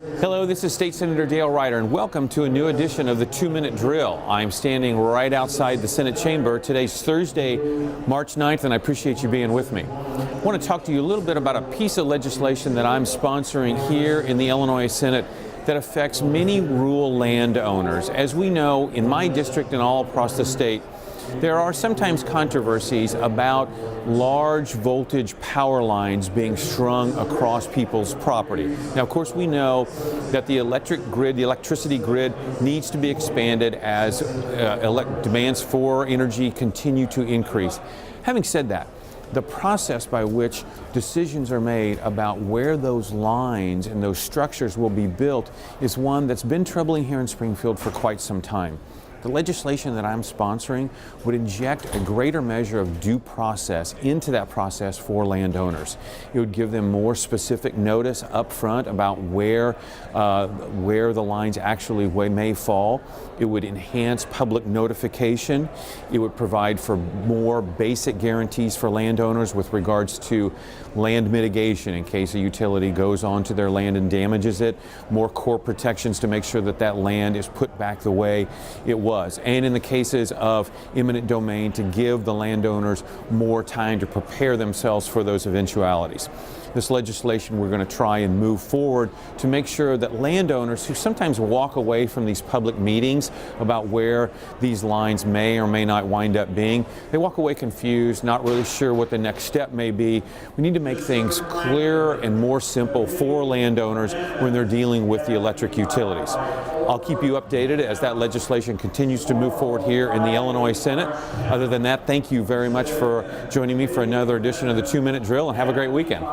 Hello, this is State Senator Dale Ryder, and welcome to a new edition of the 2-Minute Drill. I'm standing right outside the Senate chamber. Today's Thursday, March 9th, and I appreciate you being with me. I want to talk to you a little bit about a piece of legislation that I'm sponsoring here in the Illinois Senate that affects many rural landowners. As we know, in my district and all across the state, there are sometimes controversies about large voltage power lines being strung across people's property. Now, of course, we know that the electricity grid needs to be expanded as demands for energy continue to increase. Having said that, the process by which decisions are made about where those lines and those structures will be built is one that's been troubling here in Springfield for quite some time. The legislation that I'm sponsoring would inject a greater measure of due process into that process for landowners. It would give them more specific notice up front about where the lines actually may fall. It would enhance public notification. It would provide for more basic guarantees for landowners with regards to land mitigation in case a utility goes onto their land and damages it, more core protections to make sure that that land is put back the way it was. And in the cases of eminent domain, to give the landowners more time to prepare themselves for those eventualities. This legislation we're going to try and move forward to make sure that landowners who sometimes walk away from these public meetings about where these lines may or may not wind up being, they walk away confused, not really sure what the next step may be. We need to make things clearer and more simple for landowners when they're dealing with the electric utilities. I'll keep you updated as that legislation continues to move forward here in the Illinois Senate. Other than that, thank you very much for joining me for another edition of the 2-Minute Drill, and have a great weekend.